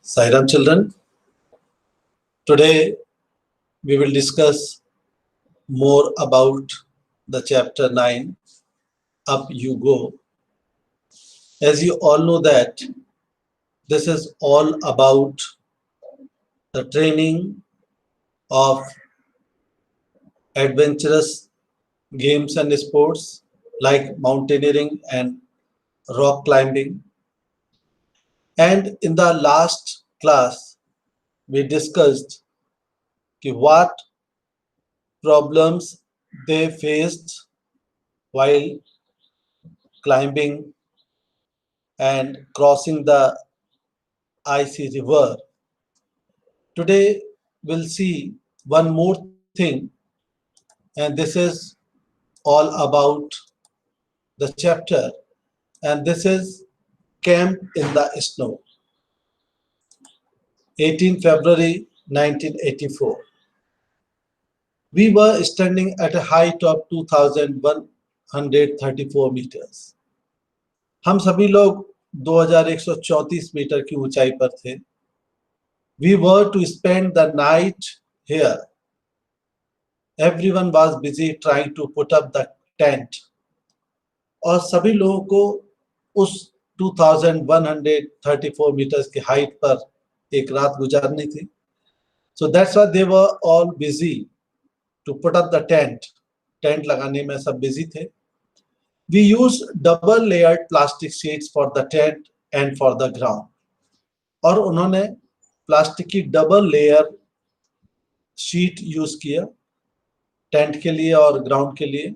Sairam children, today we will discuss more about the chapter 9, Up You Go. As you all know that this is all about the training of adventurous games and sports like mountaineering and rock climbing. And in the last class, we discussed what problems they faced while climbing and crossing the icy river. Today we'll see one more thing, and this is all about the chapter, and this is Camp in the Snow. 18 February 1984. We were standing at a height of 2134 meters. हम सभी लोग 2134 metre की ऊंचाई पर थे. We were to spend the night here. Everyone was busy trying to put up the tent. और सभी लोगों को उस 2134 meters की हाइट पर एक रात गुजारनी थी. So that's why they were all busy to put up the tent. Tent लगाने में सब busy थे. We used double layered plastic sheets for the tent and for the ground. और उन्होंने प्लास्टिक की डबल लेयर शीट यूज किया tent के लिए और ग्राउंड के लिए.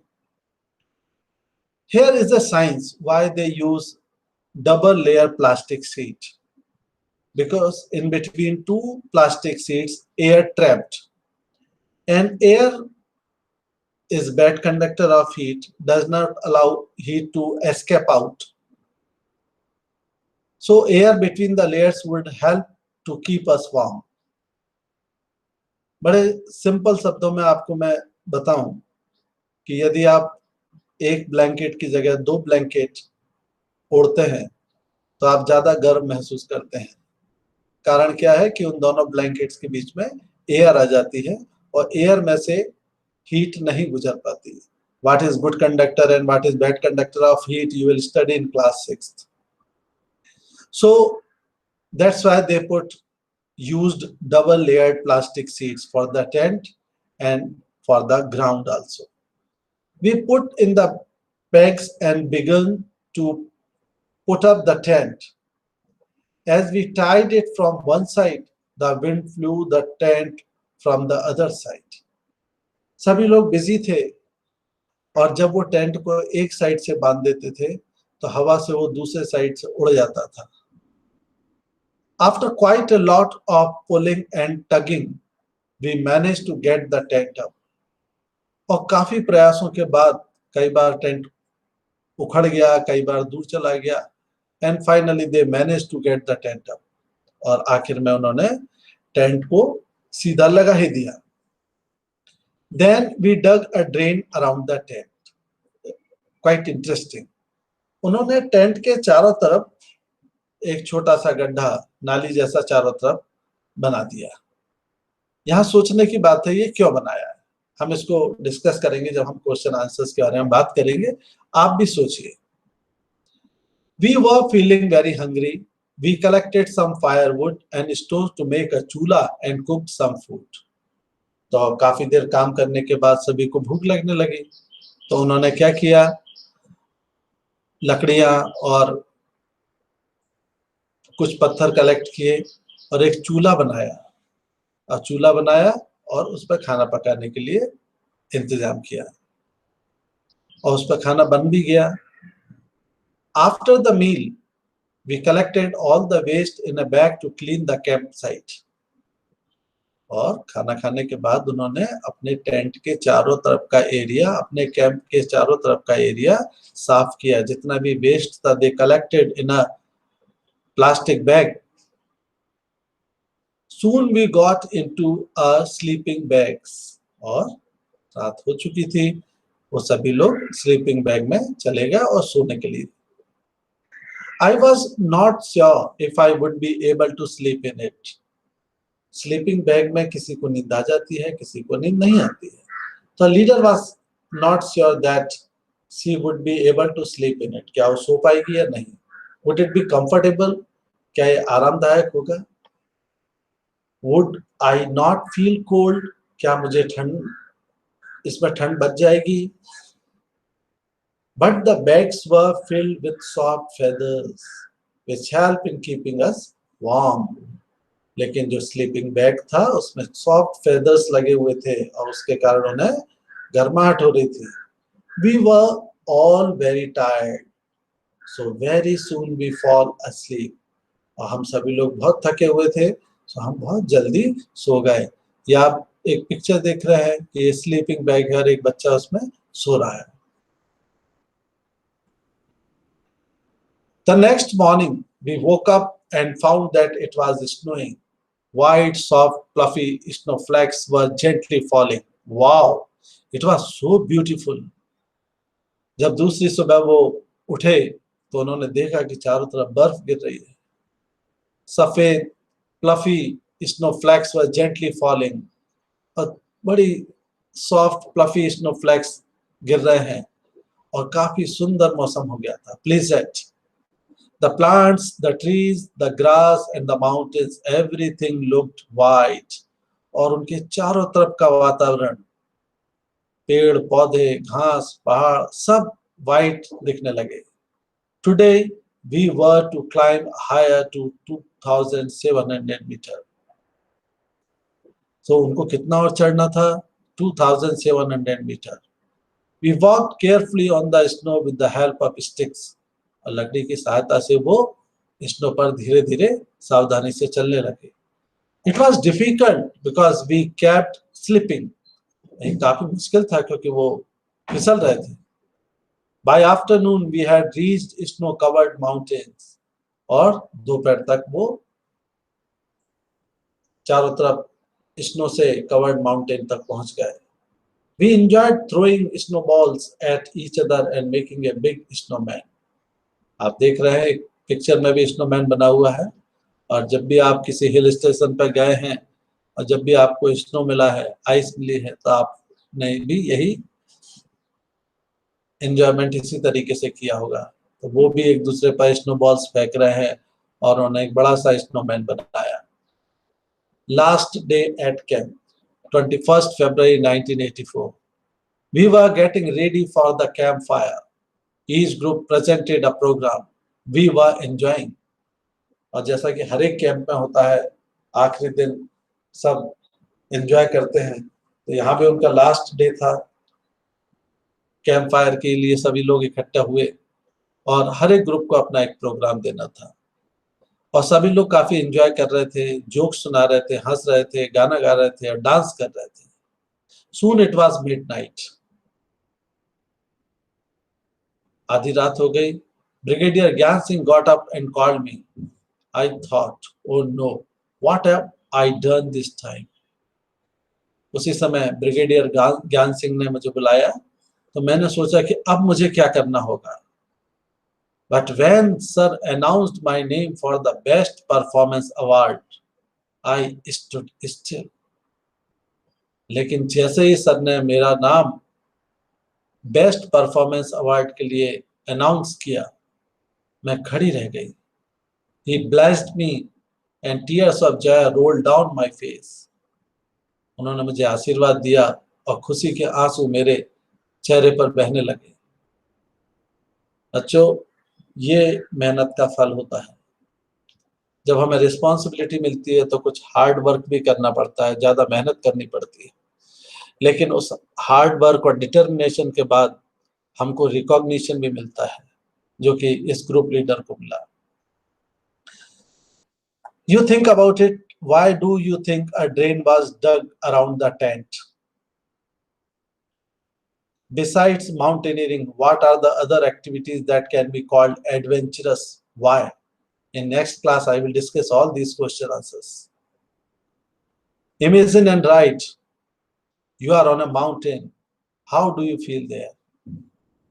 Here is the science why they use double layer plastic sheet. Because in between two plastic sheets, air trapped, and air is bad conductor of heat, does not allow heat to escape out. So air between the layers would help to keep us warm. बड़े simple शब्दों में आपको मैं बताऊं कि यदि आप एक ब्लैंकेट की जगह दो ब्लैंकेट ओढ़ते हैं तो आप ज्यादा गर्म महसूस करते हैं. कारण क्या है कि उन दोनों ब्लैंकेट्स के बीच में एयर आ जाती है और एयर में से हीट नहीं गुजर पाती. What is good conductor and what is bad conductor of heat you will study in class 6th. So that's why they used double layered plastic sheets for the tent and for the ground also. We put in the pegs and began to put up the tent. As we tied it from one side, the wind flew the tent from the other side. सभी लोग busy थे और जब वो tent को एक side से बांध देते थे तो हवा से वो दूसरे साइड से उड़ जाता था. After quite a lot of pulling and tugging, we managed to get the tent up. और काफी प्रयासों के बाद कई बार टेंट उखड़ गया, कई बार दूर चला गया, and finally they managed to get the tent up. और आखिर में उन्होंने टेंट को सीधा लगा ही दिया. Then we dug a drain around the tent. Quite interesting. उन्होंने टेंट के चारों तरफ एक छोटा सा गड्ढा, नाली जैसा चारों तरफ बना दिया. यहाँ सोचने की बात है ये क्यों बनाया है. हम इसको डिस्कस करेंगे जब हम क्वेश्चन आंसर्स के बारे में बात करेंगे. आप भी सोचिए. We were feeling very hungry. We collected some firewood and stones to make a chula and cooked some food. तो काफी देर काम करने के बाद सभी को भूख लगने लगी तो उन्होंने क्या किया, लकड़ियां और कुछ पत्थर कलेक्ट किए और एक चूल्हा बनाया और उस पर खाना पकाने के लिए इंतजाम किया और उस पर खाना बन भी गया. After the meal, we collected all the waste in a bag to clean the campsite. और खाना खाने के बाद उन्होंने अपने टेंट के चारों तरफ का एरिया, अपने कैंप के चारों तरफ का एरिया साफ किया. जितना भी वेस्ट था they collected in a plastic bag. Soon we got into a sleeping bags. और रात हो चुकी थी, वो सभी लोग स्लीपिंग बैग में चले गए और सोने के लिए. I was not sure if I would be able to sleep in it. Sleeping bag में किसी को नींद आ जाती है, किसी को नींद नहीं आती है. So leader was not sure that she would be able to sleep in it. क्या वो सो पाएगी या नहीं? Would it be comfortable? क्या ये आरामदायक होगा? Would I not feel cold? क्या मुझे इसमें ठंड बच जाएगी? But the bags were filled with soft feathers, which help in keeping us warm. लेकिन जो स्लीपिंग बैग था उसमें सॉफ्ट फेदर्स लगे हुए थे और उसके कारण उन्हें गर्माहट हो रही थी. We were all very tired, so very soon we fall asleep. और हम सभी लोग बहुत थके हुए थे, तो हम बहुत जल्दी सो गए. या आप एक पिक्चर देख रहे हैं कि ये स्लीपिंग बैग है और एक बच्चा उसमें सो रहा है. The next morning, we woke up and found that it was snowing. White, soft, fluffy snowflakes were gently falling. Wow, it was so beautiful. जब दूसरी सुबह वो उठे तो उन्होंने देखा कि चारों तरफ बर्फ गिर रही है. सफेद fluffy snowflakes were gently falling. और बड़ी सॉफ्ट फ्लफी snowflakes गिर रहे हैं और काफी सुंदर मौसम हो गया था. Pleasant. The plants, the trees, the grass and the mountains, everything looked white. और उनके चारों तरफ का वातावरण, पेड़ पौधे, घास, पहाड़ सब white दिखने लगे. Today we were to climb higher to 2,700 meters. So उनको कितना और चढ़ना था? 2,700 meters. We walked carefully on the snow with the help of sticks. और लकड़ी की सहायता से वो स्नो पर धीरे धीरे सावधानी से चलने लगे. It was difficult because we kept slipping. काफी मुश्किल था क्योंकि वो फिसल रहे थे. By afternoon we had reached snow-covered mountains. और दोपहर तक वो चारों तरफ स्नो से कवर्ड माउंटेन तक पहुंच गए. We enjoyed throwing snowballs at each other and making a big snowman. आप देख रहे हैं पिक्चर में भी स्नोमैन बना हुआ है. और जब भी आप किसी हिल स्टेशन पर गए हैं और जब भी आपको स्नो मिला है, आइस मिली है, तो आपने भी यही एंजॉयमेंट इसी तरीके से किया होगा. तो वो भी एक दूसरे पर स्नोबॉल्स फेंक रहे हैं और उन्होंने एक बड़ा सा स्नोमैन बनाया. Last day at camp, 21st February 1984. We were getting ready for the campfire. Each group presented a program. We were enjoying. और जैसा कि हर एक कैंप में होता है, आखिरी दिन सब एंजॉय करते हैं, तो यहाँ पे उनका लास्ट डे था. कैंप फायर के लिए सभी लोग इकट्ठा हुए और हर एक ग्रुप को अपना एक प्रोग्राम देना था. और सभी लोग काफी एंजॉय कर रहे थे, जोक सुना रहे थे, हंस रहे थे, गाना गा रहे थे और डांस कर रहे थे. Soon it was midnight. आधी रात हो गई. Brigadier Gyan Singh got up and called me. I thought, oh no, what have I done this time? उसी समय ब्रिगेडियर ज्ञान सिंह ने मुझे बुलाया तो मैंने सोचा कि अब मुझे क्या करना होगा. But when sir announced my name for the best performance award, I stood still. लेकिन जैसे ही सर ने मेरा नाम बेस्ट परफॉर्मेंस अवार्ड के लिए अनाउंस किया, मैं खड़ी रह गई. He blessed me and tears of joy rolled down my face. उन्होंने मुझे आशीर्वाद दिया और खुशी के आंसू मेरे चेहरे पर बहने लगे. बच्चों, ये मेहनत का फल होता है. जब हमें रिस्पॉन्सिबिलिटी मिलती है तो कुछ हार्ड वर्क भी करना पड़ता है, ज़्यादा मेहनत करनी पड़ती है, लेकिन उस हार्ड वर्क और डिटर्मिनेशन के बाद हमको रिकॉग्निशन भी मिलता है, जो कि इस ग्रुप लीडर को मिला. You think about it. Why do you think a drain was dug around the tent? Besides mountaineering, what are the other activities that can be called adventurous? Why? In next class, I will discuss all these question answers. Imagine and write. You are on a mountain. How do you feel there?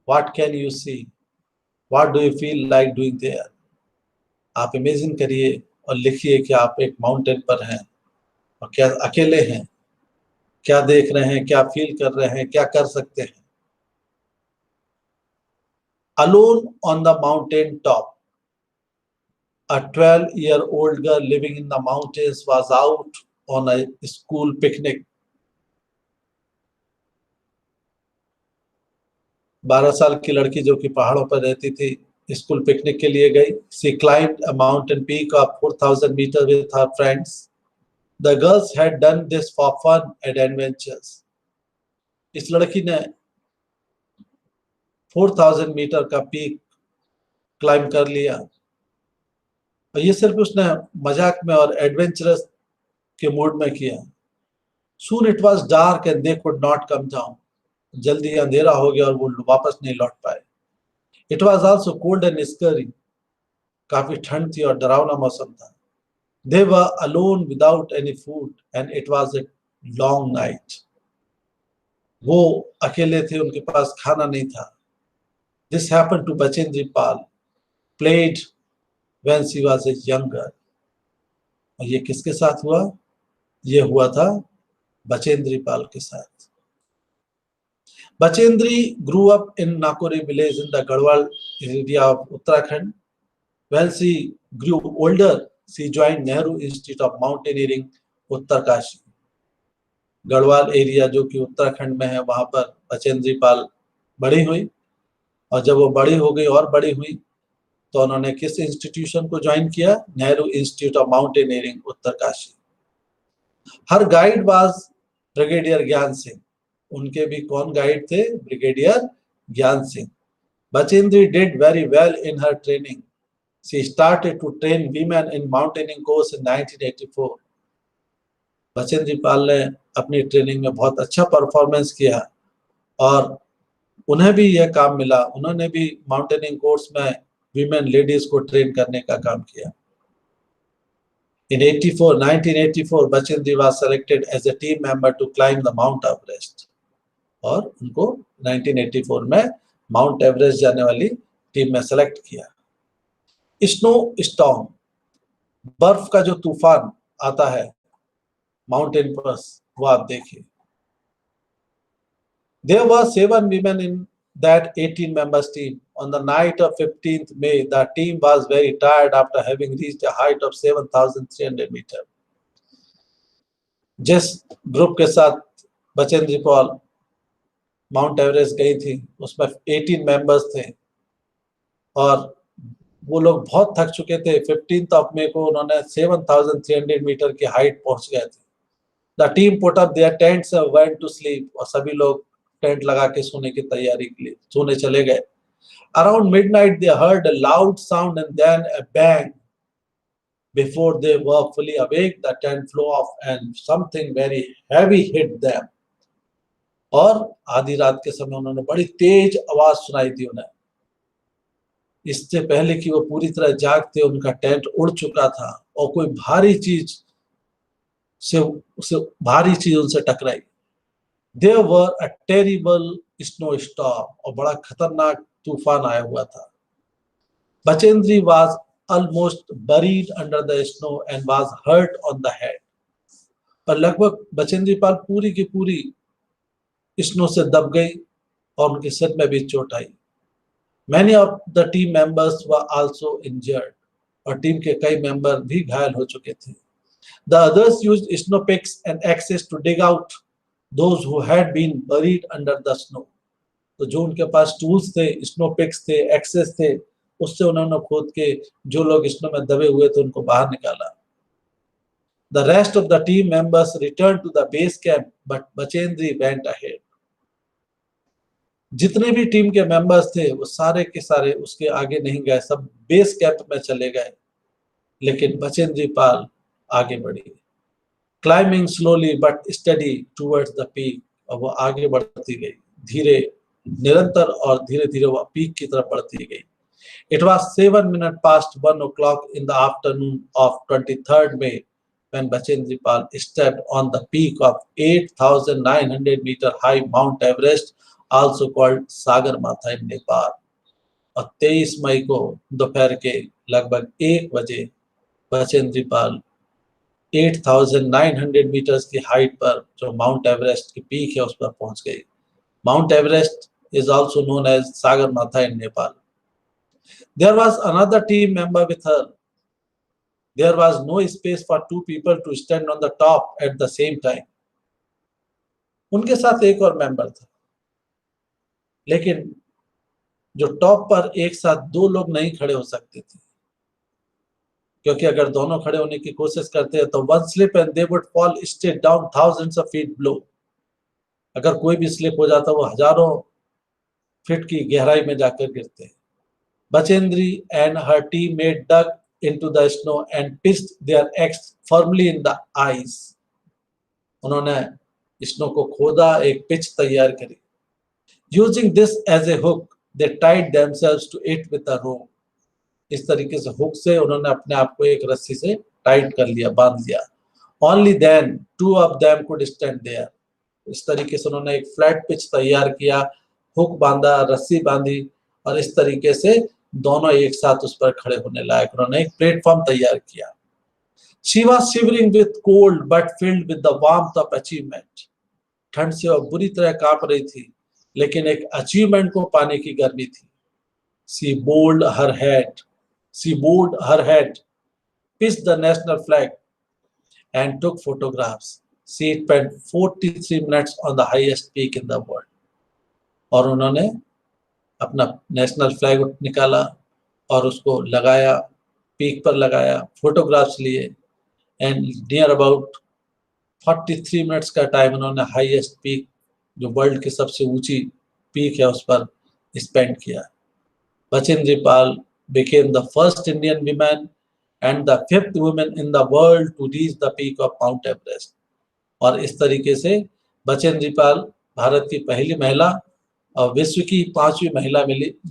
What can you see? What do you feel like doing there? आप imagine करिए और लिखिए कि आप एक mountain पर हैं और क्या अकेले हैं, क्या देख रहे हैं, क्या फील कर रहे हैं, क्या कर सकते हैं। Alone on the mountain top, a 12-year-old girl living in the mountains was out on a school picnic. 12 साल की लड़की जो कि पहाड़ों पर रहती थी, स्कूल पिकनिक के लिए गई. She climbed a mountain peak of 4,000 meters with her friends. The girls had done this for fun and adventures. इस लड़की ने 4,000 मीटर का पीक क्लाइम कर लिया और ये सिर्फ उसने मजाक में और एडवेंचरस के मूड में किया. Soon it was dark and they could not come down. जल्दी अंधेरा हो गया और वो वापस नहीं लौट पाए. It was also cold and scary. काफी ठंड थी और डरावना मौसम था. They were alone without any food and it was a long night. वो अकेले थे, उनके पास खाना नहीं था. This happened to Bachendri Pal, played when she was a young girl. और ये किसके साथ हुआ? ये हुआ था बचेंद्री पाल के साथ. Bachendri grew up in Nakuri village in the Garhwal area of Uttarakhand. When she grew older, she joined Nehru Institute of Mountaineering, Uttarkashi. Garhwal area जो कि उत्तराखंड में है, वहां पर बचेंद्री पाल बड़ी हुई और जब वो बड़ी हो गई और बड़ी हुई तो उन्होंने किस इंस्टीट्यूशन को ज्वाइन किया? Nehru institute of mountaineering, Uttarkashi. Her guide was brigadier ज्ञान सिंह. उनके भी कौन गाइड थे? ब्रिगेडियर ज्ञान Singh. Bachendri did very well in her training. She started to train women in mountaineering course in 1984. Bachendri Pal ने अपनी ट्रेनिंग में बहुत अच्छा परफॉर्मेंस किया और उन्हें भी यह काम मिला. उन्होंने भी माउंटेनिंग कोर्स में वीमेन लेडीज को ट्रेन करने का काम किया. In 1984, Bachendri was selected as a team member to climb the Mount Everest. और उनको 1984 में माउंट एवरेस्ट जाने वाली टीम में सेलेक्ट किया. स्नो स्टॉर्म, बर्फ का जो तूफान आता है माउंटेन पर, वो आप देखिए. There were 7 women in that 18 members team. On the night of 15th May, the team was very tired after having reached a height of 7,300 meters. जिस ग्रुप के साथ बचेंद्री पाल माउंट एवरेस्ट गई थी उसमें 18 मेंबर्स थे और वो लोग बहुत थक चुके थे. 15 मई को उन्होंने 7,300 मीटर की हाइट पहुंच गए थे. The team put up their tents and went to sleep. और सभी लोग टेंट लगा के सोने की तैयारी के लिए सोने चले गए. Around midnight they heard a loud sound and then a bang. Before they were fully awake the tent flew off and something very heavy hit them. और आधी रात के समय उन्होंने बड़ी तेज आवाज सुनाई दी उन्हें. इससे पहले कि वो पूरी तरह जागते उनका टेंट उड़ चुका था और कोई भारी चीज उनसे टकराई. There were a terrible snowstorm. और बड़ा खतरनाक तूफान आया हुआ था. Bachendri was almost buried under the snow and was hurt on the head. और लगभग बचेंद्री पाल पूरी की पूरी स्नो से दब गई और उनके सिर में भी चोट आई. Many of the team members were also injured. और टीम के कई मेंबर भी घायल हो चुके थे. The others used snow picks and axes to dig out those who had been buried under the snow. तो जो उनके पास टूल्स थे, स्नो पिक्स थे, एक्सेस थे, उससे उन्होंने खोद के जो लोग स्नो में दबे हुए थे उनको बाहर निकाला. The rest of the team members returned to the base camp, but Bachendri went ahead. जितने भी टीम के मेंबर्स थे वो सारे के सारे उसके आगे नहीं गए, सब बेस कैंप में चले गए. लेकिन बचेंद्री पाल आगे बढ़ी. Climbing slowly but study towards the peak. और वो आगे बढ़ती गई धीरे, निरंतर और धीरे धीरे वो पीक की तरफ बढ़ती गई. It was 7 minutes past 1 o'clock in the afternoon of 23rd May when Bachendri Pal stepped on the peak of 8,900 meter high Mount Everest, also called Sagarmatha in Nepal. और 23 मई को दोपहर के लगभग 1 बजे बचेंद्री पाल 8,900 मीटर्स की हाइट पर, जो माउंट एवरेस्ट की पीक है, उस पर पहुंच गई। Mount Everest is also known as Sagarmatha in Nepal. There was another team member with her. There was no space for two people to stand on the top at the same time. उनके साथ एक और member था, लेकिन जो top पर एक साथ दो लोग नहीं खड़े हो सकते थे, क्योंकि अगर दोनों खड़े होने की कोशिश करते हैं तो one slip and they would fall straight down thousands of feet below. अगर कोई भी स्लिप हो जाता वो हजारों फीट की गहराई में जाकर गिरते हैं। Bachendri and her teammate dug into the snow and pitched their axe firmly in the ice. उन्होंने स्नो को खोदा, एक पिच तैयार करी। Using this as a hook, they tied themselves to it with a rope. इस तरीके से hook से उन्होंने अपने आप को एक रस्सी से टाइट कर लिया, बांध लिया। Only then two of them could stand there. इस तरीके से उन्होंने एक फ्लैट पिच तैयार किया, हुक बांधा, रस्सी बांधी, और इस तरीके से दोनों एक साथ उस पर खड़े होने लायक उन्होंने एक प्लेटफॉर्म तैयार किया। She was shivering with cold but filled with the warmth of achievement. ठंड से वह बुरी तरह कांप रही थी, लेकिन एक अचीवमेंट को पाने की गर्मी थी। She bowed her head, pitched the national flag, and took photographs. She spent 43 minutes on the highest peak in the world. और उन्होंने अपना नेशनल फ्लैग निकाला और उसको लगाया, पीक पर लगाया, फोटोग्राफ्स लिए, एंड नियर अबाउट 43 मिनट्स का टाइम उन्होंने हाईएस्ट पीक, जो वर्ल्ड की सबसे ऊंची पीक है, उस पर स्पेंड किया। Bachendri Pal became the first Indian woman and the 5th woman in the world to reach the peak of Mount Everest. और इस तरीके से बचेंद्री पाल भारत की पहली महिला और विश्व की 5वीं महिला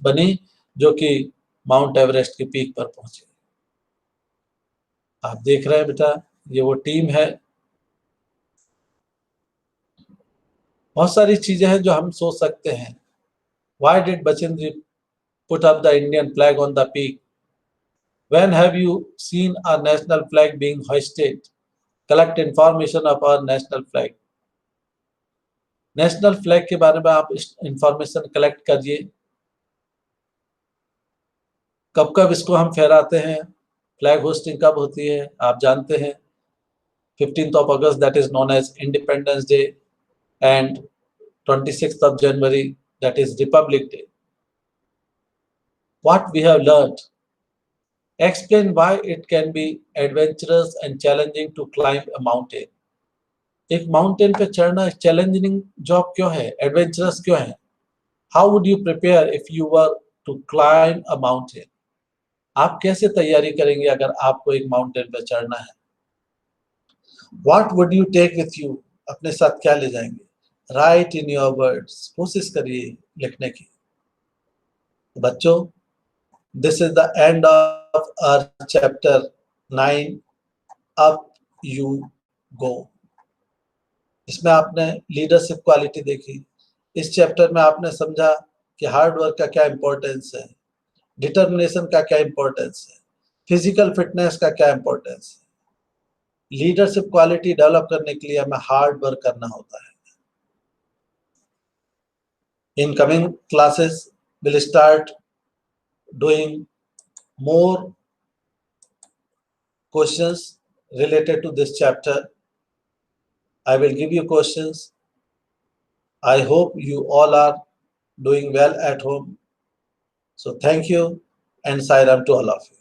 बनी जो कि माउंट एवरेस्ट की पीक पर पहुंची। आप देख रहे हैं बेटा, ये वो टीम है। बहुत सारी चीजें हैं जो हम सोच सकते हैं। Why did Bachendri put up the Indian flag on the peak? When have you seen our national flag being hoisted? Collect information of our national flag. National flag के बारे में आप इंफॉर्मेशन कलेक्ट करिए। कब कब इसको हम फहराते हैं, फ्लैग होस्टिंग कब होती है, आप जानते हैं। 15th of August, that is known as Independence Day, and 26th of January, that is Republic Day. What we have learned. Explain why it can be adventurous and challenging to climb a mountain. एक mountain पे चढ़ना challenging job क्यों है, adventurous क्यों है? How would you prepare if you were to climb a mountain? आप कैसे तैयारी करेंगे अगर आपको एक माउंटेन पे चढ़ना है? What would you take with you? अपने साथ क्या ले जाएंगे? राइट इन योर वर्ड्स, कोशिश करिए लिखने की। बच्चों, this is the end of our chapter 9 up you go. इसमें आपने लीडरशिप क्वालिटी देखी। इस चैप्टर में आपने समझा कि हार्ड वर्क का क्या इंपॉर्टेंस है, डिटर्मिनेशन का क्या इंपॉर्टेंस है, फिजिकल फिटनेस का क्या इंपॉर्टेंस है। लीडरशिप क्वालिटी डेवलप करने के लिए हमें हार्ड वर्क करना होता है। In coming classes will start doing more questions related to this chapter. I will give you questions. I hope you all are doing well at home. So thank you and Sai Ram to all of you.